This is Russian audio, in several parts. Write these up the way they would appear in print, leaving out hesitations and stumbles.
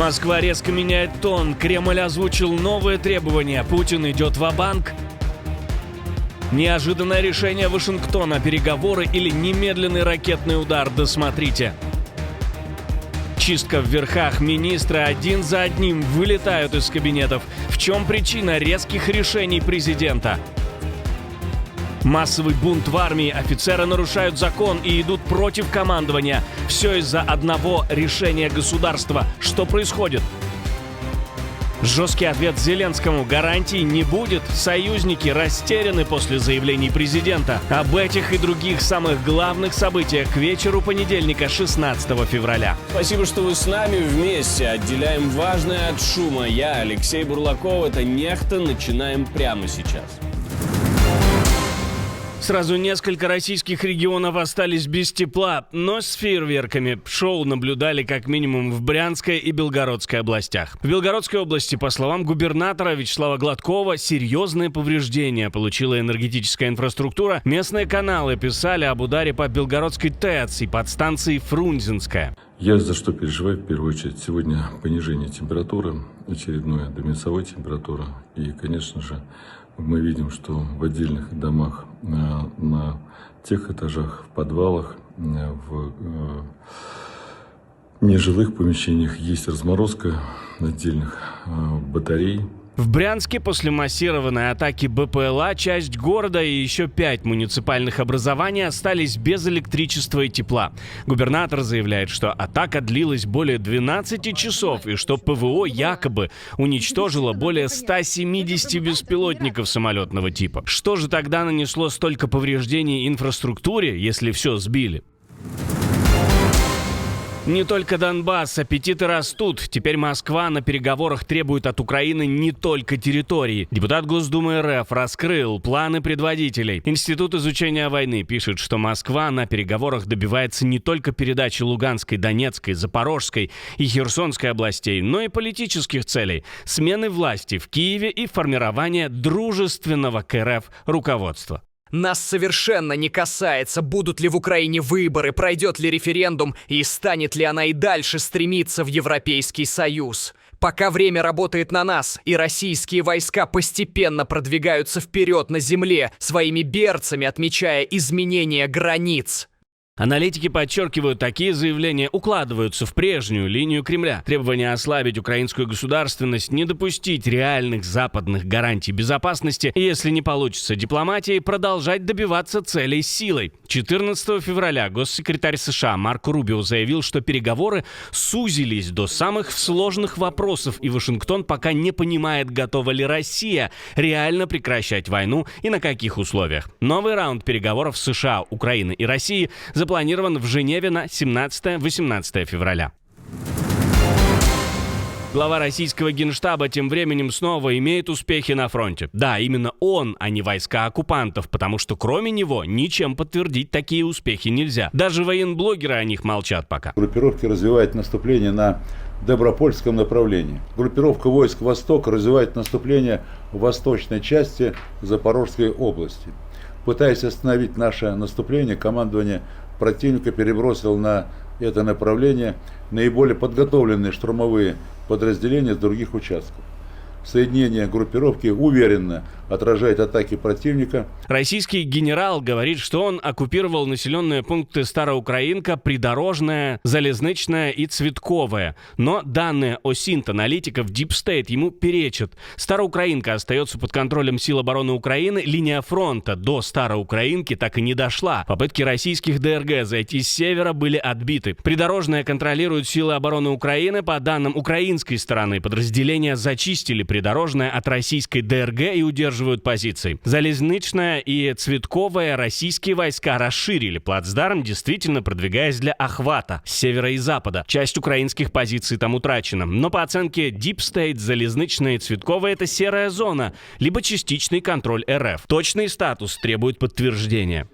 Москва резко меняет тон. Кремль озвучил новые требования. Путин идет ва-банк. Неожиданное решение Вашингтона. Переговоры или немедленный ракетный удар. Досмотрите. Чистка в верхах. Министры один за одним вылетают из кабинетов. В чем причина резких решений президента? Массовый бунт в армии. Офицеры нарушают закон и идут против командования. Все из-за одного решения государства. Что происходит? Жесткий ответ Зеленскому. Гарантий не будет. Союзники растеряны после заявлений президента. Об этих и других самых главных событиях к вечеру понедельника, 16 февраля. Спасибо, что вы с нами вместе. Отделяем важное от шума. Я, Алексей Бурлаков. Это «Нехта». Начинаем прямо сейчас. Сразу несколько российских регионов остались без тепла, но с фейерверками. Шоу наблюдали как минимум в Брянской и Белгородской областях. В Белгородской области, по словам губернатора Вячеслава Гладкова, серьезные повреждения получила энергетическая инфраструктура. Местные каналы писали об ударе по Белгородской ТЭЦ и подстанции Фрунзенская. Я за что переживаю в первую очередь? Сегодня понижение температуры, очередное до минусовой температуры. И, конечно же, мы видим, что в отдельных домах, на тех этажах, в подвалах, в нежилых помещениях есть разморозка отдельных батарей. В Брянске после массированной атаки БПЛА часть города и еще 5 муниципальных образований остались без электричества и тепла. Губернатор заявляет, что атака длилась более 12 часов и что ПВО якобы уничтожило более 170 беспилотников самолетного типа. Что же тогда нанесло столько повреждений инфраструктуре, если все сбили? Не только Донбасс, аппетиты растут. Теперь Москва на переговорах требует от Украины не только территории. Депутат Госдумы РФ раскрыл планы предводителей. Институт изучения войны пишет, что Москва на переговорах добивается не только передачи Луганской, Донецкой, Запорожской и Херсонской областей, но и политических целей – смены власти в Киеве и формирования дружественного к РФ руководства. Нас совершенно не касается, будут ли в Украине выборы, пройдет ли референдум и станет ли она и дальше стремиться в Европейский Союз. Пока время работает на нас, и российские войска постепенно продвигаются вперед на земле, своими берцами отмечая изменения границ. Аналитики подчеркивают, такие заявления укладываются в прежнюю линию Кремля. Требование ослабить украинскую государственность, не допустить реальных западных гарантий безопасности, и, если не получится дипломатией, продолжать добиваться целей силой. 14 февраля госсекретарь США Марко Рубио заявил, что переговоры сузились до самых сложных вопросов, и Вашингтон пока не понимает, готова ли Россия реально прекращать войну и на каких условиях. Новый раунд переговоров США, Украины и России запланирован в Женеве на 17-18 февраля. Глава российского генштаба тем временем снова имеет успехи на фронте. Да, именно он, а не войска оккупантов, потому что кроме него ничем подтвердить такие успехи нельзя. Даже военблогеры о них молчат пока. Группировки развивают наступление на Добропольском направлении. Группировка войск «Восток» развивает наступление в восточной части Запорожской области. Пытаясь остановить наше наступление, командование противника перебросило на это направление наиболее подготовленные штурмовые подразделения с других участков. Соединение группировки уверенно отражает атаки противника. Российский генерал говорит, что он оккупировал населенные пункты Староукраинка, Придорожная, Залезничная и Цветковая. Но данные ОСИНТ-аналитиков Deep State ему перечат. Староукраинка остается под контролем сил обороны Украины. Линия фронта до Староукраинки так и не дошла. Попытки российских ДРГ зайти с севера были отбиты. Придорожная контролирует силы обороны Украины. По данным украинской стороны, подразделения зачистили Придорожная от российской ДРГ и удерживают позиции. Залезничная и Цветковая российские войска расширили плацдарм, действительно продвигаясь для охвата с севера и запада. Часть украинских позиций там утрачена. Но по оценке Deep State, Залезничная и Цветковая — это серая зона, либо частичный контроль РФ. Точный статус требует подтверждения.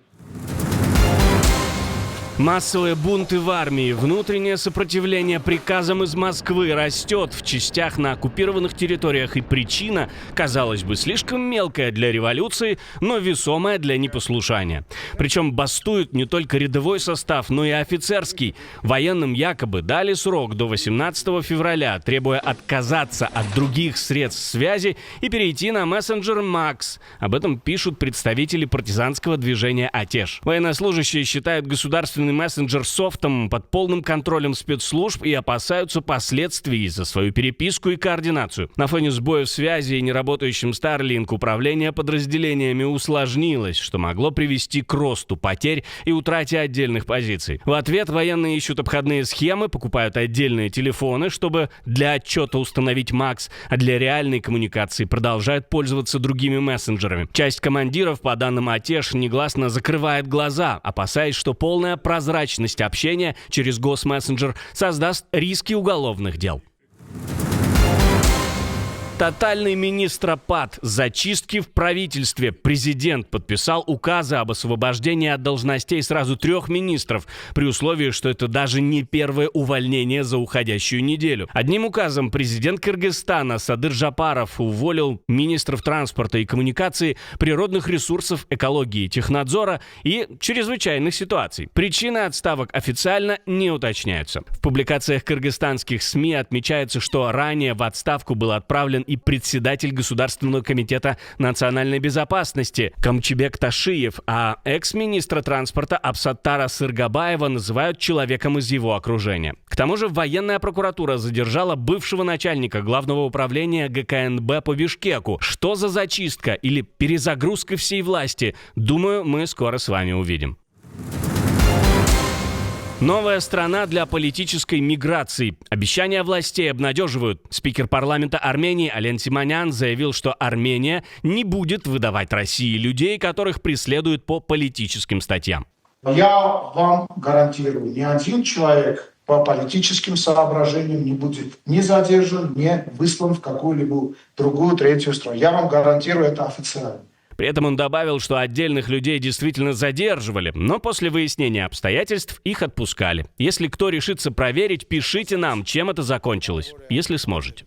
Массовые бунты в армии, внутреннее сопротивление приказам из Москвы растет в частях на оккупированных территориях, и причина, казалось бы, слишком мелкая для революции, но весомая для непослушания. Причем бастует не только рядовой состав, но и офицерский. Военным якобы дали срок до 18 февраля, требуя отказаться от других средств связи и перейти на мессенджер Макс. Об этом пишут представители партизанского движения «Атеш». Военнослужащие считают государственный мессенджер софтом под полным контролем спецслужб и опасаются последствий за свою переписку и координацию. На фоне сбоев связи и неработающим Starlink управление подразделениями усложнилось, что могло привести к росту потерь и утрате отдельных позиций. В ответ военные ищут обходные схемы, покупают отдельные телефоны, чтобы для отчета установить Макс, а для реальной коммуникации продолжают пользоваться другими мессенджерами. Часть командиров, по данным Атеш, негласно закрывает глаза, опасаясь, что полная прозрачность общения через госмессенджер создаст риски уголовных дел. Тотальный министропад, зачистки в правительстве. Президент подписал указы об освобождении от должностей сразу 3 министров, при условии, что это даже не первое увольнение за уходящую неделю. Одним указом президент Кыргызстана Садыр Жапаров уволил министров транспорта и коммуникации, природных ресурсов, экологии, технадзора и чрезвычайных ситуаций. Причины отставок официально не уточняются. В публикациях кыргызстанских СМИ отмечается, что ранее в отставку был отправлен и председатель Государственного комитета национальной безопасности Камчыбек Ташиев, а экс-министра транспорта Абсаттара Сыргабаева называют человеком из его окружения. К тому же военная прокуратура задержала бывшего начальника Главного управления ГКНБ по Бишкеку. Что за зачистка или перезагрузка всей власти? Думаю, мы скоро с вами увидим. Новая страна для политической миграции. Обещания властей обнадеживают. Спикер парламента Армении Ален Симонян заявил, что Армения не будет выдавать России людей, которых преследуют по политическим статьям. Я вам гарантирую, ни один человек по политическим соображениям не будет ни задержан, ни выслан в какую-либо другую, третью страну. Я вам гарантирую это официально. При этом он добавил, что отдельных людей действительно задерживали, но после выяснения обстоятельств их отпускали. Если кто решится проверить, пишите нам, чем это закончилось, если сможете.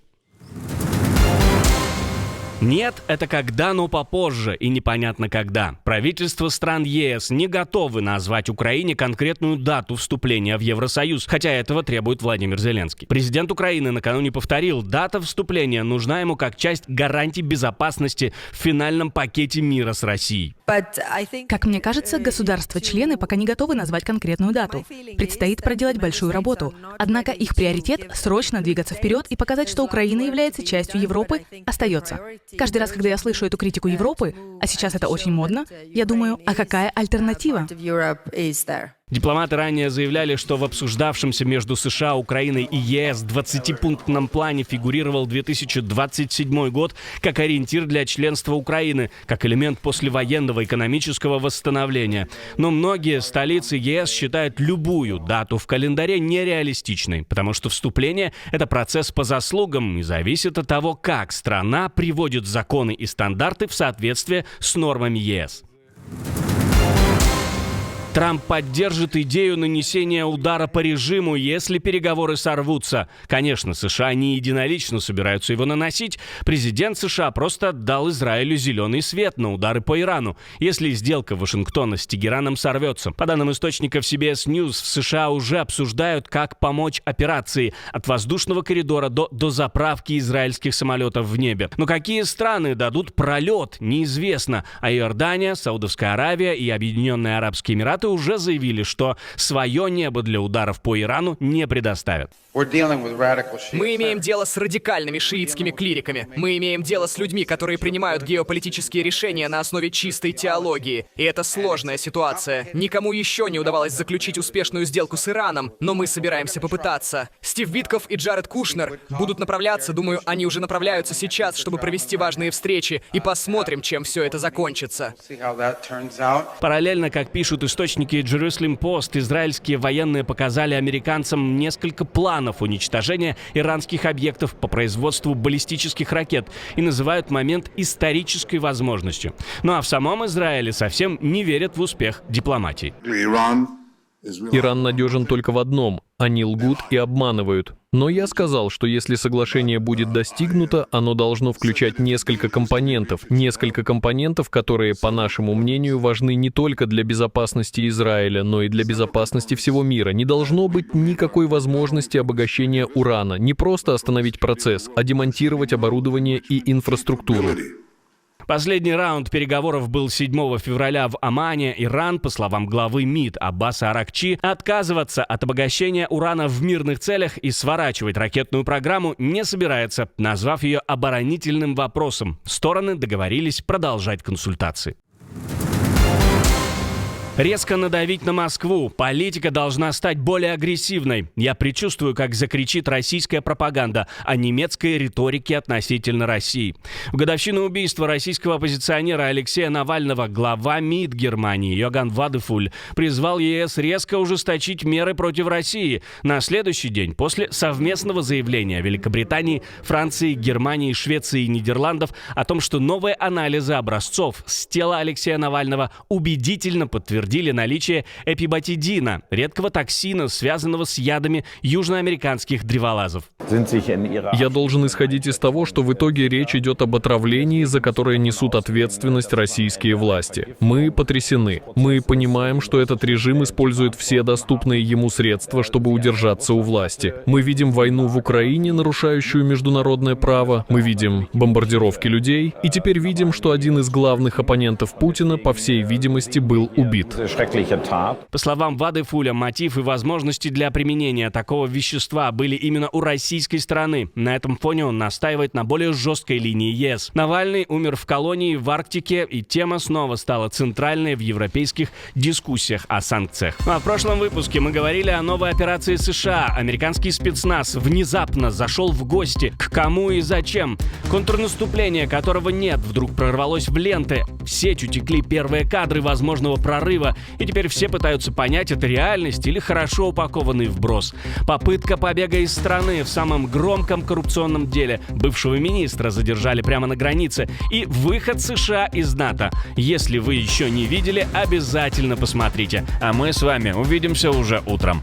Нет, это когда, но попозже, и непонятно когда. Правительства стран ЕС не готовы назвать Украине конкретную дату вступления в Евросоюз, хотя этого требует Владимир Зеленский. Президент Украины накануне повторил, дата вступления нужна ему как часть гарантий безопасности в финальном пакете мира с Россией. Как мне кажется, государства-члены пока не готовы назвать конкретную дату. Предстоит проделать большую работу. Однако их приоритет — срочно двигаться вперед и показать, что Украина является частью Европы, остается. Каждый раз, когда я слышу эту критику Европы, а сейчас это очень модно, я думаю, а какая альтернатива? Дипломаты ранее заявляли, что в обсуждавшемся между США, Украиной и ЕС 20-пунктном плане фигурировал 2027 год как ориентир для членства Украины, как элемент послевоенного экономического восстановления. Но многие столицы ЕС считают любую дату в календаре нереалистичной, потому что вступление — это процесс по заслугам и зависит от того, как страна приводит законы и стандарты в соответствие с нормами ЕС. Трамп поддержит идею нанесения удара по режиму, если переговоры сорвутся. Конечно, США не единолично собираются его наносить. Президент США просто дал Израилю зеленый свет на удары по Ирану, если сделка Вашингтона с Тегераном сорвется. По данным источников CBS News, в США уже обсуждают, как помочь операции от воздушного коридора до заправки израильских самолетов в небе. Но какие страны дадут пролет, неизвестно. А Иордания, Саудовская Аравия и Объединенные Арабские Эмираты уже заявили, что свое небо для ударов по Ирану не предоставят. Мы имеем дело с радикальными шиитскими клириками. Мы имеем дело с людьми, которые принимают геополитические решения на основе чистой теологии. И это сложная ситуация. Никому еще не удавалось заключить успешную сделку с Ираном, но мы собираемся попытаться. Стив Витков и Джаред Кушнер будут направляться, думаю, они уже направляются сейчас, чтобы провести важные встречи, и посмотрим, чем все это закончится. Параллельно, как пишут источники Jerusalem Post, израильские военные показали американцам несколько планов уничтожения иранских объектов по производству баллистических ракет и называют момент исторической возможностью. Ну а в самом Израиле совсем не верят в успех дипломатии. Иран надежен только в одном – они лгут и обманывают. Но я сказал, что если соглашение будет достигнуто, оно должно включать несколько компонентов, которые, по нашему мнению, важны не только для безопасности Израиля, но и для безопасности всего мира. Не должно быть никакой возможности обогащения урана, не просто остановить процесс, а демонтировать оборудование и инфраструктуру. Последний раунд переговоров был 7 февраля в Омане. Иран, по словам главы МИД Аббаса Аракчи, отказываться от обогащения урана в мирных целях и сворачивать ракетную программу не собирается, назвав ее оборонительным вопросом. Стороны договорились продолжать консультации. Резко надавить на Москву. Политика должна стать более агрессивной. Я предчувствую, как закричит российская пропаганда о немецкой риторике относительно России. В годовщину убийства российского оппозиционера Алексея Навального глава МИД Германии Йоганн Вадефуль призвал ЕС резко ужесточить меры против России. На следующий день, после совместного заявления Великобритании, Франции, Германии, Швеции и Нидерландов о том, что новые анализы образцов с тела Алексея Навального убедительно подтвердили наличие эпибатидина, редкого токсина, связанного с ядами южноамериканских древолазов. Я должен исходить из того, что в итоге речь идет об отравлении, за которое несут ответственность российские власти. Мы потрясены. Мы понимаем, что этот режим использует все доступные ему средства, чтобы удержаться у власти. Мы видим войну в Украине, нарушающую международное право. Мы видим бомбардировки людей. И теперь видим, что один из главных оппонентов Путина, по всей видимости, был убит. По словам Вадефуля, мотив и возможности для применения такого вещества были именно у российской стороны. На этом фоне он настаивает на более жесткой линии ЕС. Навальный умер в колонии в Арктике, и тема снова стала центральной в европейских дискуссиях о санкциях. А в прошлом выпуске мы говорили о новой операции США. Американский спецназ внезапно зашел в гости. К кому и зачем? Контрнаступление, которого нет, вдруг прорвалось в ленты. В сеть утекли первые кадры возможного прорыва, и теперь все пытаются понять, это реальность или хорошо упакованный вброс. Попытка побега из страны в самом громком коррупционном деле. Бывшего министра задержали прямо на границе. И выход США из НАТО. Если вы еще не видели, обязательно посмотрите. А мы с вами увидимся уже утром.